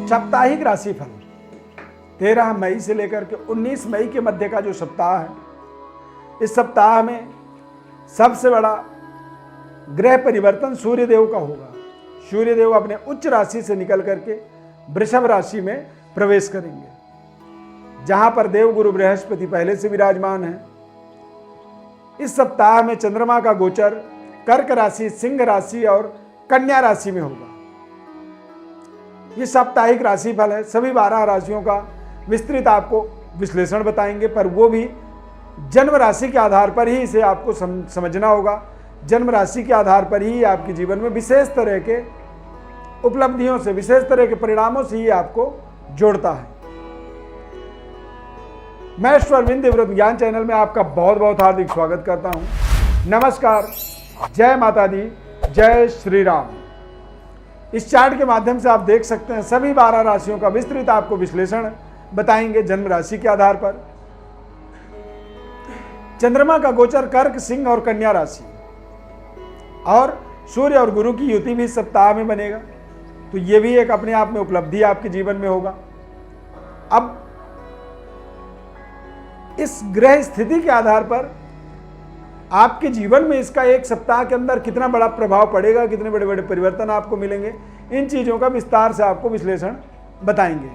साप्ताहिक राशिफल 13 मई से लेकर के 19 मई के मध्य का जो सप्ताह है, इस सप्ताह में सबसे बड़ा ग्रह परिवर्तन सूर्यदेव का होगा। सूर्यदेव अपने उच्च राशि से निकल करके वृषभ राशि में प्रवेश करेंगे, जहां पर देवगुरु बृहस्पति पहले से विराजमान है। इस सप्ताह में चंद्रमा का गोचर कर्क राशि, सिंह राशि और कन्या राशि में होगा। ये साप्ताहिक राशिफल है। सभी 12 राशियों का विस्तृत आपको विश्लेषण बताएंगे, पर वो भी जन्म राशि के आधार पर ही इसे आपको समझना होगा। जन्म राशि के आधार पर ही आपके जीवन में विशेष तरह के उपलब्धियों से, विशेष तरह के परिणामों से ही आपको जोड़ता है। मैं ईश्वरविंद व्रत ज्ञान चैनल में आपका बहुत बहुत हार्दिक स्वागत करता हूं। नमस्कार, जय माता दी, जय श्री राम। इस चार्ट के माध्यम से आप देख सकते हैं सभी 12 राशियों का विस्तृत आपको विश्लेषण बताएंगे जन्म राशि के आधार पर। चंद्रमा का गोचर कर्क, सिंह और कन्या राशि और सूर्य और गुरु की युति भी सप्ताह में बनेगा, तो ये भी एक अपने आप में उपलब्धि आपके जीवन में होगा। अब इस ग्रह स्थिति के आधार पर आपके जीवन में इसका एक सप्ताह के अंदर कितना बड़ा प्रभाव पड़ेगा, कितने बड़े बड़े परिवर्तन आपको मिलेंगे, इन चीजों का विस्तार से आपको विश्लेषण बताएंगे।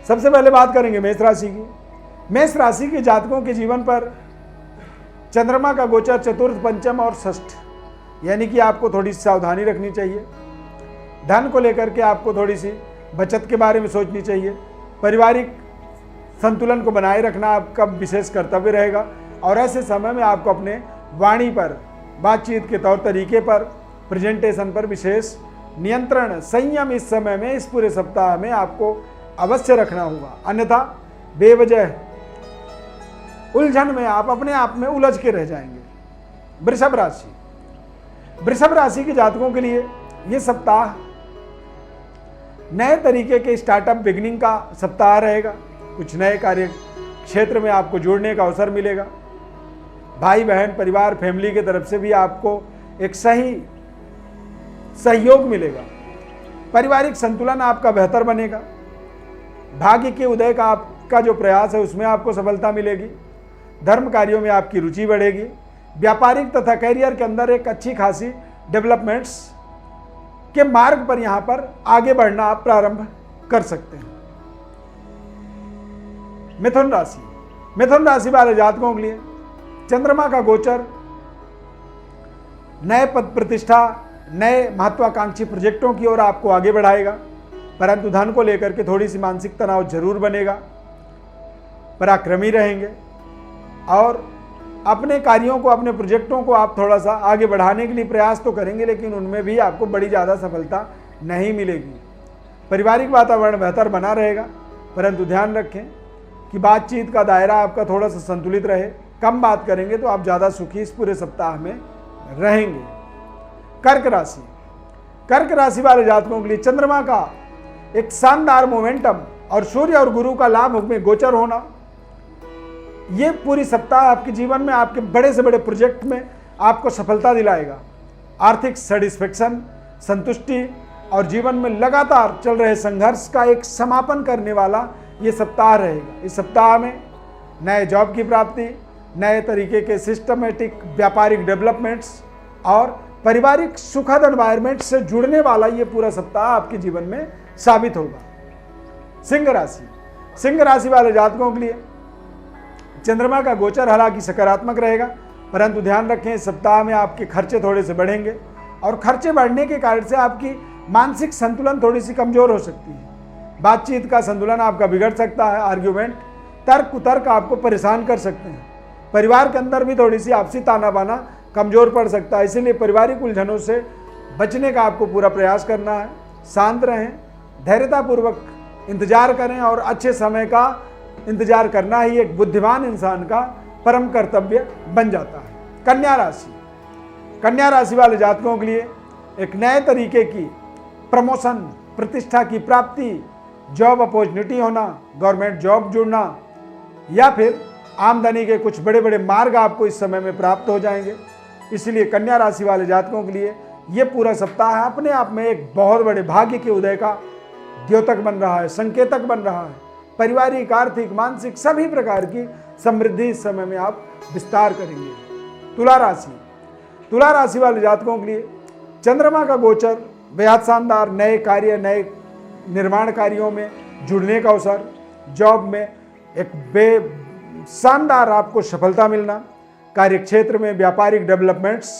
सबसे पहले बात करेंगे मेष राशि की। मेष राशि के जातकों के जीवन पर चंद्रमा का गोचर चतुर्थ, पंचम और षष्ठ, यानी कि आपको थोड़ी सी सावधानी रखनी चाहिए। धन को लेकर के आपको थोड़ी सी बचत के बारे में सोचनी चाहिए। पारिवारिक संतुलन को बनाए रखना आपका विशेष कर्तव्य रहेगा, और ऐसे समय में आपको अपने वाणी पर, बातचीत के तौर तरीके पर, प्रेजेंटेशन पर विशेष नियंत्रण, संयम इस समय में, इस पूरे सप्ताह में आपको अवश्य रखना होगा। अन्यथा बेवजह उलझन में आप अपने आप में उलझ के रह जाएंगे। वृषभ राशि, वृषभ राशि के जातकों के लिए यह सप्ताह नए तरीके के स्टार्टअप बिगिनिंग का सप्ताह रहेगा। कुछ नए कार्य क्षेत्र में आपको जुड़ने का अवसर मिलेगा। भाई बहन, परिवार, फैमिली की तरफ से भी आपको एक सही सहयोग मिलेगा। पारिवारिक संतुलन आपका बेहतर बनेगा। भाग्य के उदय का आपका जो प्रयास है उसमें आपको सफलता मिलेगी। धर्म कार्यों में आपकी रुचि बढ़ेगी। व्यापारिक तथा कैरियर के अंदर एक अच्छी खासी डेवलपमेंट्स के मार्ग पर यहां पर आगे बढ़ना आप प्रारंभ कर सकते हैं। मिथुन राशि, मिथुन राशि वाले जातकों के लिए चंद्रमा का गोचर नए पद प्रतिष्ठा, नए महत्वाकांक्षी प्रोजेक्टों की ओर आपको आगे बढ़ाएगा, परंतु धन को लेकर के थोड़ी सी मानसिक तनाव जरूर बनेगा। पराक्रमी रहेंगे और अपने कार्यों को, अपने प्रोजेक्टों को आप थोड़ा सा आगे बढ़ाने के लिए प्रयास तो करेंगे, लेकिन उनमें भी आपको बड़ी ज़्यादा सफलता नहीं मिलेगी। पारिवारिक वातावरण बेहतर बना रहेगा, परंतु ध्यान रखें कि बातचीत का दायरा आपका थोड़ा सा संतुलित रहे। कम बात करेंगे तो आप ज़्यादा सुखी इस पूरे सप्ताह में रहेंगे। कर्क राशि, कर्क राशि वाले जातकों के लिए चंद्रमा का एक शानदार मोमेंटम और सूर्य और गुरु का लाभ में गोचर होना, ये पूरी सप्ताह आपके जीवन में, आपके बड़े से बड़े प्रोजेक्ट में आपको सफलता दिलाएगा। आर्थिक सेटिस्फेक्शन, संतुष्टि और जीवन में लगातार चल रहे संघर्ष का एक समापन करने वाला ये सप्ताह रहेगा। इस सप्ताह में नए जॉब की प्राप्ति, नए तरीके के सिस्टमेटिक व्यापारिक डेवलपमेंट्स और पारिवारिक सुखद एनवायरनमेंट से जुड़ने वाला ये पूरा सप्ताह आपके जीवन में साबित होगा। सिंह राशि, सिंह राशि वाले जातकों के लिए चंद्रमा का गोचर हालांकि सकारात्मक रहेगा, परंतु ध्यान रखें इस सप्ताह में आपके खर्चे थोड़े से बढ़ेंगे, और खर्चे बढ़ने के कारण से आपकी मानसिक संतुलन थोड़ी सी कमजोर हो सकती है। बातचीत का संतुलन आपका बिगड़ सकता है। आर्ग्यूमेंट, तर्क कुतर्क आपको परेशान कर सकते हैं। परिवार के अंदर भी थोड़ी सी आपसी ताना बाना कमजोर पड़ सकता है, इसीलिए पारिवारिक उलझनों से बचने का आपको पूरा प्रयास करना है। शांत रहें, धैर्यतापूर्वक इंतजार करें, और अच्छे समय का इंतजार करना ही एक बुद्धिमान इंसान का परम कर्तव्य बन जाता है। कन्या राशि, कन्या राशि वाले जातकों के लिए एक नए तरीके की प्रमोशन, प्रतिष्ठा की प्राप्ति, जॉब अपॉर्चुनिटी होना, गवर्नमेंट जॉब जुड़ना, या फिर आमदनी के कुछ बड़े बड़े मार्ग आपको इस समय में प्राप्त हो जाएंगे। इसलिए कन्या राशि वाले जातकों के लिए ये पूरा सप्ताह अपने आप में एक बहुत बड़े भाग्य के उदय का द्योतक बन रहा है, संकेतक बन रहा है। पारिवारिक, आर्थिक, मानसिक सभी प्रकार की समृद्धि इस समय में आप विस्तार करेंगे। तुला राशि, तुला राशि वाले जातकों के लिए चंद्रमा का गोचर बेहद शानदार। नए कार्य, नए निर्माण कार्यों में जुड़ने का अवसर, जॉब में एक शानदार आपको सफलता मिलना, कार्यक्षेत्र में व्यापारिक डेवलपमेंट्स,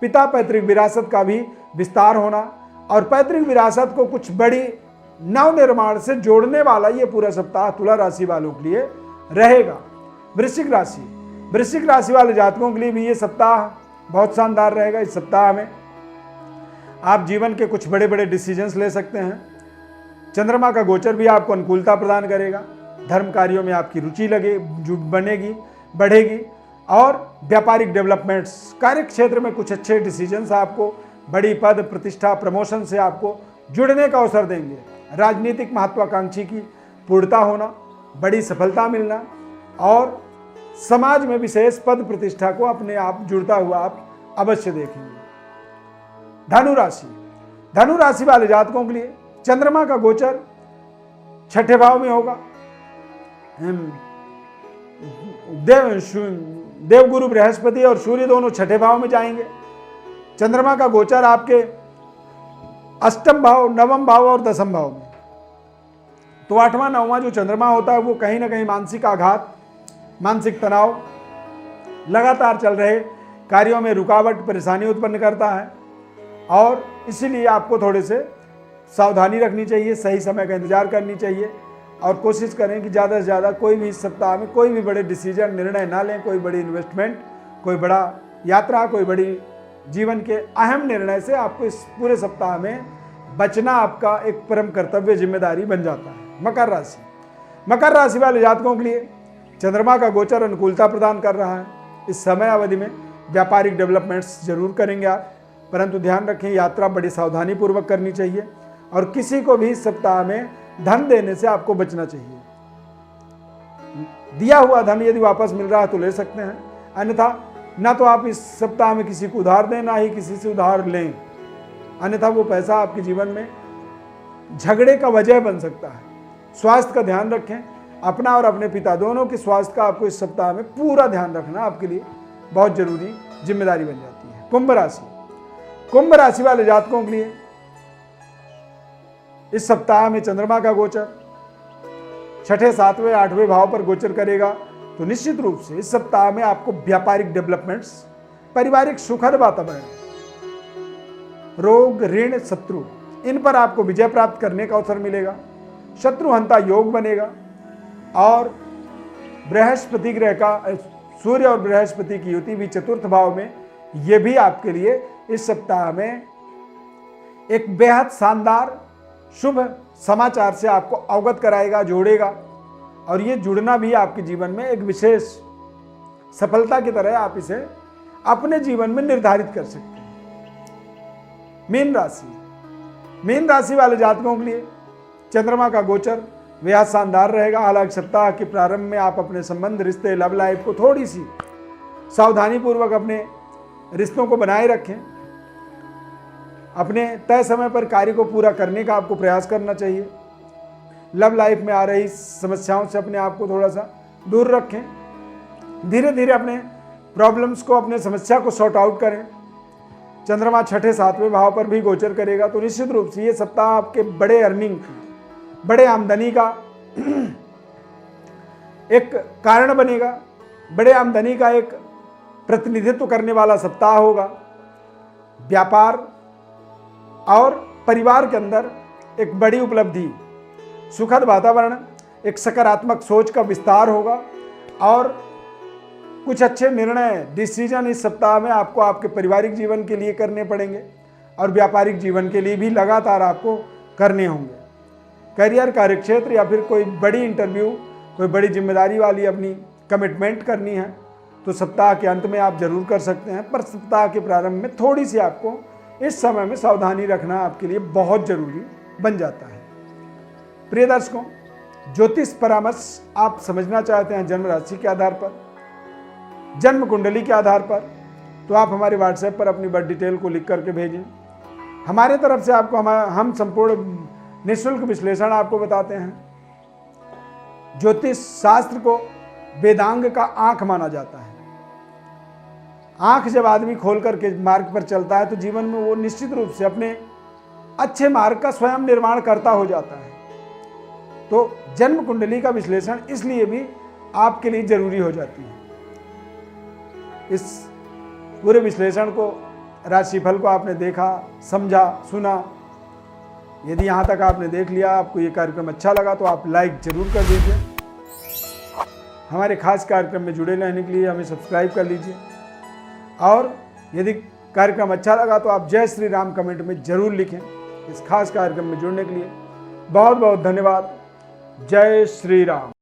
पिता पैतृक विरासत का भी विस्तार होना और पैतृक विरासत को कुछ बड़ी नवनिर्माण से जोड़ने वाला ये पूरा सप्ताह तुला राशि वालों के लिए रहेगा। वृश्चिक राशि, वृश्चिक राशि वाले जातकों के लिए भी ये सप्ताह बहुत शानदार रहेगा। इस सप्ताह में आप जीवन के कुछ बड़े बड़े डिसीजंस ले सकते हैं। चंद्रमा का गोचर भी आपको अनुकूलता प्रदान करेगा। धर्म कार्यों में आपकी रुचि बनेगी, बढ़ेगी और व्यापारिक डेवलपमेंट्स, कार्य क्षेत्र में कुछ अच्छे डिसीजंस आपको बड़ी पद, प्रतिष्ठा, प्रमोशन से आपको जुड़ने का अवसर देंगे। राजनीतिक महत्वाकांक्षी की पूर्णता होना, बड़ी सफलता मिलना और समाज में विशेष पद प्रतिष्ठा को अपने आप जुड़ता हुआ आप अवश्य देखेंगे। धनु राशि, धनु राशि वाले जातकों के लिए चंद्रमा का गोचर छठे भाव में होगा। देवगुरु बृहस्पति और सूर्य दोनों छठे भाव में जाएंगे। चंद्रमा का गोचर आपके अष्टम भाव, नवम भाव और दसम भाव में। तो आठवां नौवां जो चंद्रमा होता है वो कहीं ना कहीं मानसिक आघात, मानसिक तनाव, लगातार चल रहे कार्यों में रुकावट, परेशानी उत्पन्न करता है और इसीलिए आपको थोड़े से सावधानी रखनी चाहिए, सही समय का इंतजार करनी चाहिए और कोशिश करें कि ज़्यादा से ज़्यादा कोई भी इस सप्ताह में कोई भी बड़े डिसीजन, निर्णय ना लें। कोई बड़ी इन्वेस्टमेंट, कोई बड़ा यात्रा, कोई बड़ी जीवन के अहम निर्णय से आपको इस पूरे सप्ताह में बचना आपका एक परम कर्तव्य, जिम्मेदारी बन जाता है। मकर राशि, मकर राशि वाले जातकों के लिए चंद्रमा का गोचर अनुकूलता प्रदान कर रहा है। इस समय अवधि में व्यापारिक डेवलपमेंट्स जरूर करेंगे आप, परंतु ध्यान रखें यात्रा बड़ी सावधानी पूर्वक करनी चाहिए और किसी को भी इस सप्ताह में धन देने से आपको बचना चाहिए। दिया हुआ धन यदि वापस मिल रहा है तो ले सकते हैं, अन्यथा ना तो आप इस सप्ताह में किसी को उधार दें, ना ही किसी से उधार लें, अन्यथा वो पैसा आपके जीवन में झगड़े का वजह बन सकता है। स्वास्थ्य का ध्यान रखें, अपना और अपने पिता दोनों के स्वास्थ्य का आपको इस सप्ताह में पूरा ध्यान रखना आपके लिए बहुत जरूरी जिम्मेदारी बन जाती है। कुंभ राशि, कुंभ राशि वाले जातकों के लिए इस सप्ताह में चंद्रमा का गोचर छठे, सातवें, आठवें भाव पर गोचर करेगा तो निश्चित रूप से इस सप्ताह में आपको व्यापारिक डेवलपमेंट्स, पारिवारिक सुखद वातावरण, रोग, ऋण, शत्रु, इन पर आपको विजय प्राप्त करने का अवसर मिलेगा। शत्रुहंता योग बनेगा और बृहस्पति ग्रह का, सूर्य और बृहस्पति की युति भी चतुर्थ भाव में, यह भी आपके लिए इस सप्ताह में एक बेहद शानदार शुभ समाचार से आपको अवगत कराएगा, जोड़ेगा और ये जुड़ना भी आपके जीवन में एक विशेष सफलता की तरह आप इसे अपने जीवन में निर्धारित कर सकते हैं। मीन राशि, मीन राशि वाले जातकों के लिए चंद्रमा का गोचर बेहद शानदार रहेगा। हालांकि सप्ताह के प्रारंभ में आप अपने संबंध, रिश्ते, लव लाइफ को थोड़ी सी सावधानी पूर्वक अपने रिश्तों को बनाए रखें। अपने तय समय पर कार्य को पूरा करने का आपको प्रयास करना चाहिए। लव लाइफ में आ रही समस्याओं से अपने आप को थोड़ा सा दूर रखें। धीरे धीरे अपने प्रॉब्लम्स को, अपने समस्या को सॉर्ट आउट करें। चंद्रमा छठे, सातवें भाव पर भी गोचर करेगा तो निश्चित रूप से ये सप्ताह आपके बड़े अर्निंग, बड़े आमदनी का एक कारण बनेगा। बड़े आमदनी का एक प्रतिनिधित्व करने वाला सप्ताह होगा। व्यापार और परिवार के अंदर एक बड़ी उपलब्धि, सुखद वातावरण, एक सकारात्मक सोच का विस्तार होगा और कुछ अच्छे निर्णय, डिसीजन इस सप्ताह में आपको आपके पारिवारिक जीवन के लिए करने पड़ेंगे और व्यापारिक जीवन के लिए भी लगातार आपको करने होंगे। करियर, कार्यक्षेत्र या फिर कोई बड़ी इंटरव्यू, कोई बड़ी जिम्मेदारी वाली अपनी कमिटमेंट करनी है तो सप्ताह के अंत में आप जरूर कर सकते हैं, पर सप्ताह के प्रारंभ में थोड़ी सी आपको इस समय में सावधानी रखना आपके लिए बहुत जरूरी बन जाता है। प्रिय दर्शकों, ज्योतिष परामर्श आप समझना चाहते हैं जन्म राशि के आधार पर, जन्म कुंडली के आधार पर, तो आप हमारे व्हाट्सएप पर अपनी बर्थ डिटेल को लिख करके भेजें। हमारे तरफ से आपको हम संपूर्ण निःशुल्क विश्लेषण आपको बताते हैं। ज्योतिष शास्त्र को वेदांग का आंख माना जाता है। आंख जब आदमी खोल करके मार्ग पर चलता है तो जीवन में वो निश्चित रूप से अपने अच्छे मार्ग का स्वयं निर्माण करता हो जाता है। तो जन्म कुंडली का विश्लेषण इसलिए भी आपके लिए जरूरी हो जाती है। इस पूरे विश्लेषण को, राशिफल को आपने देखा, समझा, सुना। यदि यहाँ तक आपने देख लिया, आपको ये कार्यक्रम अच्छा लगा तो आप लाइक जरूर कर दीजिए। हमारे खास कार्यक्रम में जुड़े रहने के लिए हमें सब्सक्राइब कर लीजिए। और यदि कार्यक्रम अच्छा लगा तो आप जय श्री राम कमेंट में जरूर लिखें। इस खास कार्यक्रम में जुड़ने के लिए बहुत बहुत धन्यवाद। जय श्री राम।